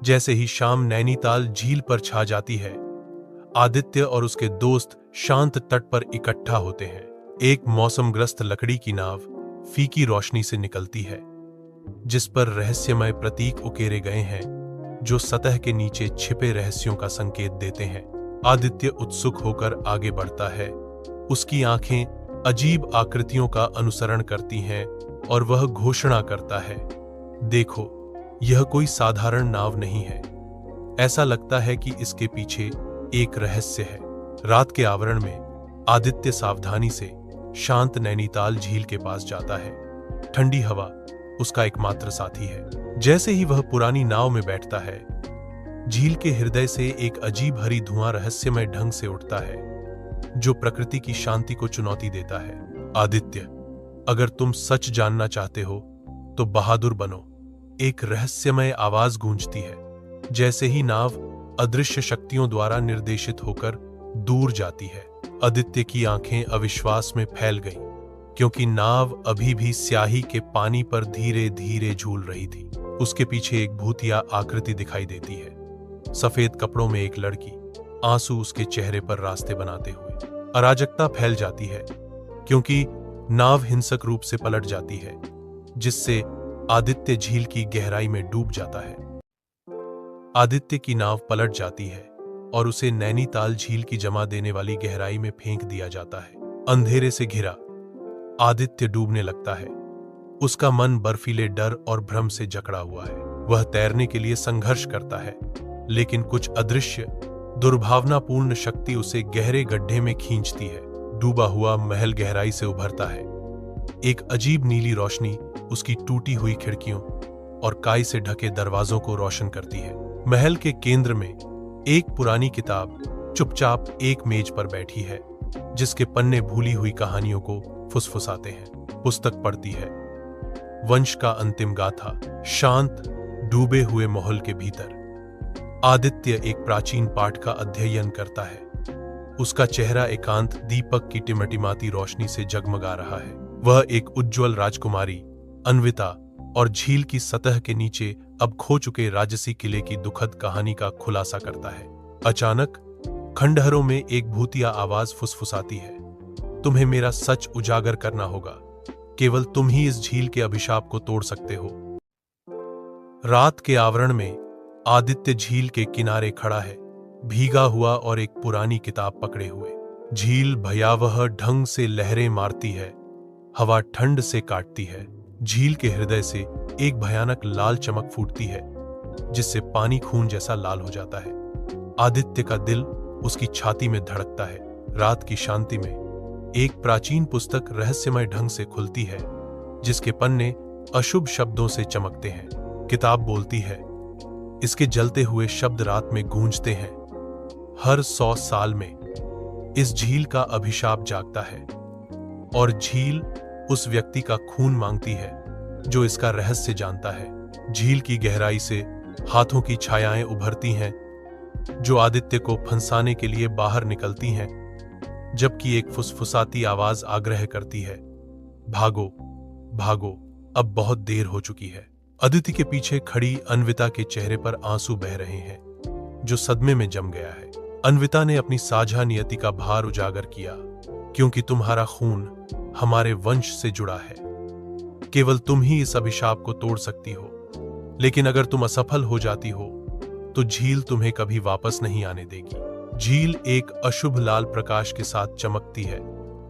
जैसे ही शाम नैनीताल झील पर छा जाती है, आदित्य और उसके दोस्त शांत तट पर इकट्ठा होते हैं। एक मौसमग्रस्त लकड़ी की नाव फीकी रोशनी से निकलती है, जिस पर रहस्यमय प्रतीक उकेरे गए हैं जो सतह के नीचे छिपे रहस्यों का संकेत देते हैं। आदित्य उत्सुक होकर आगे बढ़ता है। उसकी आंखें अजीब आकृतियों का अनुसरण करती हैं और वह घोषणा करता है, देखो, यह कोई साधारण नाव नहीं है। ऐसा लगता है कि इसके पीछे एक रहस्य है। रात के आवरण में आदित्य सावधानी से शांत नैनीताल झील के पास जाता है। ठंडी हवा उसका एकमात्र साथी है। जैसे ही वह पुरानी नाव में बैठता है, झील के हृदय से एक अजीब हरी धुआं रहस्यमय ढंग से उठता है, जो प्रकृति की शांति को चुनौती देता है। आदित्य, अगर तुम सच जानना चाहते हो तो बहादुर बनो। एक रहस्यमय आवाज गूंजती है। जैसे ही नाव अदृश्य शक्तियों द्वारा निर्देशित होकर दूर जाती है, आदित्य की आंखें अविश्वास में फैल गईं, क्योंकि नाव अभी भी स्याही के पानी पर धीरे धीरे झूल रही थी। उसके पीछे एक भूतिया आकृति दिखाई देती है। सफेद कपड़ों में एक लड़की, आंसू उसके चेहरे पर रास्ते बनाते हुए। अराजकता फैल जाती है, क्योंकि नाव हिंसक रूप से पलट जाती है, जिससे आदित्य झील की गहराई में डूब जाता है। आदित्य की नाव पलट जाती है और उसे नैनीताल झील की जमा देने वाली गहराई में फेंक दिया जाता है। अंधेरे से घिरा आदित्य डूबने लगता है। उसका मन बर्फीले डर और भ्रम से जकड़ा हुआ है। वह तैरने के लिए संघर्ष करता है, लेकिन कुछ अदृश्य दुर्भावनापूर्ण शक्ति उसे गहरे गड्ढे में खींचती है। डूबा हुआ महल गहराई से उभरता है। एक अजीब नीली रोशनी उसकी टूटी हुई खिड़कियों और काई से ढके दरवाजों को रोशन करती है। महल के केंद्र में एक पुरानी किताब चुपचाप एक मेज पर बैठी है, जिसके पन्ने भूली हुई कहानियों को फुसफुसाते हैं। पुस्तक पढ़ती है, वंश का अंतिम गाथा। शांत डूबे हुए महल के भीतर आदित्य एक प्राचीन पाठ का अध्ययन करता है। उसका चेहरा एकांत दीपक की टिमटिमाती रोशनी से जगमगा रहा है। वह एक उज्ज्वल राजकुमारी अन्विता और झील की सतह के नीचे अब खो चुके राजसी किले की दुखद कहानी का खुलासा करता है। अचानक खंडहरों में एक भूतिया आवाज फुसफुसाती है, तुम्हें मेरा सच उजागर करना होगा। केवल तुम ही इस झील के अभिशाप को तोड़ सकते हो। रात के आवरण में आदित्य झील के किनारे खड़ा है, भीगा हुआ और एक पुरानी किताब पकड़े हुए। झील भयावह ढंग से लहरें मारती है, हवा ठंड से काटती है। झील के हृदय से एक भयानक लाल चमक फूटती है, जिससे पानी खून जैसा लाल हो जाता है। आदित्य का दिल उसकी छाती में धड़कता है। रात की शांति में एक प्राचीन पुस्तक रहस्यमय ढंग से खुलती है, जिसके पन्ने अशुभ शब्दों से चमकते हैं। किताब बोलती है, इसके जलते हुए शब्द रात में गूंजते हैं। हर 100 साल में इस झील का अभिशाप जागता है और झील उस व्यक्ति का खून मांगती है जो इसका रहस्य जानता है। झील की गहराई से हाथों की छायाएं उभरती हैं, जो आदित्य को फंसाने के लिए बाहर निकलती हैं, जबकि एक फुसफुसाती आवाज आग्रह करती है, भागो भागो, अब बहुत देर हो चुकी है। आदित्य के पीछे खड़ी अन्विता के चेहरे पर आंसू बह रहे हैं, जो सदमे में जम गया है। अन्विता ने अपनी साझा नियति का भार उजागर किया, क्योंकि तुम्हारा खून हमारे वंश से जुड़ा है। केवल तुम ही इस अभिशाप को तोड़ सकती हो, लेकिन अगर तुम असफल हो जाती हो तो झील तुम्हें कभी वापस नहीं आने देगी। झील एक अशुभ लाल प्रकाश के साथ चमकती है,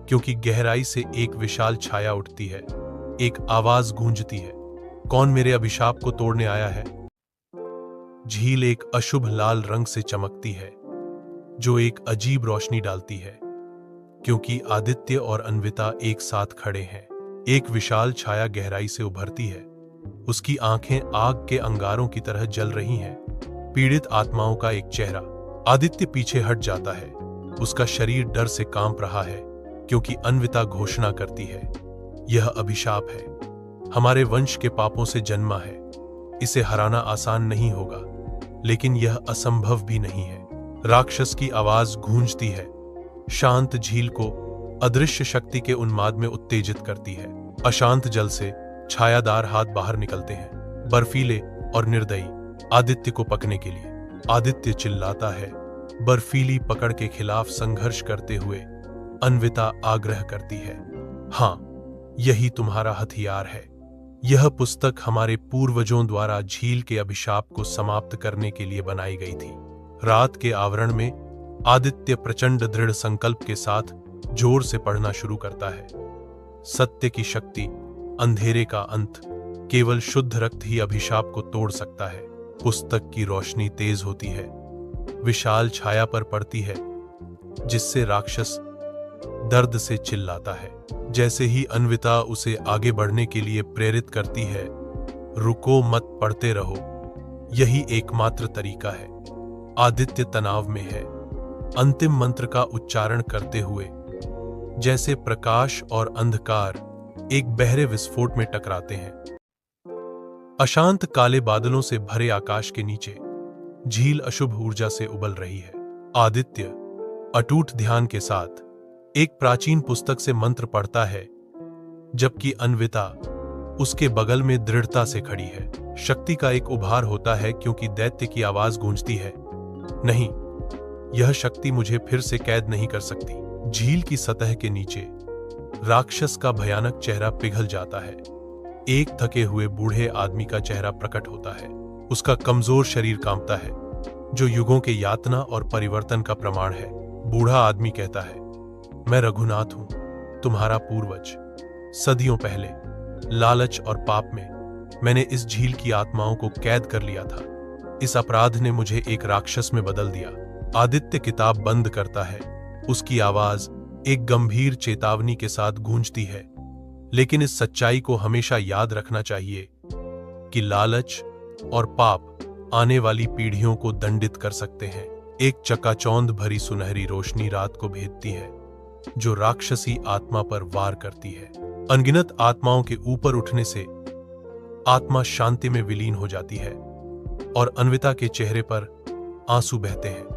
क्योंकि गहराई से एक विशाल छाया उठती है। एक आवाज गूंजती है, कौन मेरे अभिशाप को तोड़ने आया है? झील एक अशुभ लाल रंग से चमकती है, जो एक अजीब रोशनी डालती है, क्योंकि आदित्य और अन्विता एक साथ खड़े हैं। एक विशाल छाया गहराई से उभरती है। उसकी आंखें आग के अंगारों की तरह जल रही हैं। पीड़ित आत्माओं का एक चेहरा। आदित्य पीछे हट जाता है। उसका शरीर डर से कांप रहा है, क्योंकि अन्विता घोषणा करती है, यह अभिशाप है, हमारे वंश के पापों से जन्मा है। इसे हराना आसान नहीं होगा, लेकिन यह असंभव भी नहीं है। राक्षस की आवाज गूंजती है, शांत झील को अदृश्य शक्ति के उन्माद में उत्तेजित करती है। अशांत जल से छायादार हाथ बाहर निकलते हैं, बर्फीले और निर्दयी। आदित्य को पकने के लिए। आदित्य चिल्लाता है। बर्फीली पकड़ के खिलाफ संघर्ष करते हुए अन्विता आग्रह करती है, हाँ, यही तुम्हारा हथियार है। यह पुस्तक हमारे पूर्वजों द्वारा झील के अभिशाप को समाप्त करने के लिए बनाई गई थी। रात के आवरण में आदित्य प्रचंड दृढ़ संकल्प के साथ जोर से पढ़ना शुरू करता है। सत्य की शक्ति, अंधेरे का अंत, केवल शुद्ध रक्त ही अभिशाप को तोड़ सकता है। पुस्तक की रोशनी तेज होती है, विशाल छाया पर पड़ती है, जिससे राक्षस दर्द से चिल्लाता है। जैसे ही अन्विता उसे आगे बढ़ने के लिए प्रेरित करती है, रुको मत, पढ़ते रहो, यही एकमात्र तरीका है। आदित्य तनाव में है, अंतिम मंत्र का उच्चारण करते हुए जैसे प्रकाश और अंधकार एक बहरे विस्फोट में टकराते हैं। अशांत काले बादलों से भरे आकाश के नीचे झील अशुभ ऊर्जा से उबल रही है। आदित्य अटूट ध्यान के साथ एक प्राचीन पुस्तक से मंत्र पढ़ता है, जबकि अन्विता उसके बगल में दृढ़ता से खड़ी है। शक्ति का एक उभार होता है क्योंकि दैत्य की आवाज गूंजती है, नहीं, यह शक्ति मुझे फिर से कैद नहीं कर सकती। झील की सतह के नीचे राक्षस का भयानक चेहरा पिघल जाता है। एक थके हुए बूढ़े आदमी का चेहरा प्रकट होता है। उसका कमजोर शरीर कांपता है, जो युगों के यातना और परिवर्तन का प्रमाण है। बूढ़ा आदमी कहता है, मैं रघुनाथ हूं, तुम्हारा पूर्वज। सदियों पहले लालच और पाप में मैंने इस झील की आत्माओं को कैद कर लिया था। इस अपराध ने मुझे एक राक्षस में बदल दिया। आदित्य किताब बंद करता है। उसकी आवाज एक गंभीर चेतावनी के साथ गूंजती है, लेकिन इस सच्चाई को हमेशा याद रखना चाहिए कि लालच और पाप आने वाली पीढ़ियों को दंडित कर सकते हैं। एक चकाचौंध भरी सुनहरी रोशनी रात को भेदती है, जो राक्षसी आत्मा पर वार करती है। अनगिनत आत्माओं के ऊपर उठने से आत्मा शांति में विलीन हो जाती है और अन्विता के चेहरे पर आंसू बहते हैं।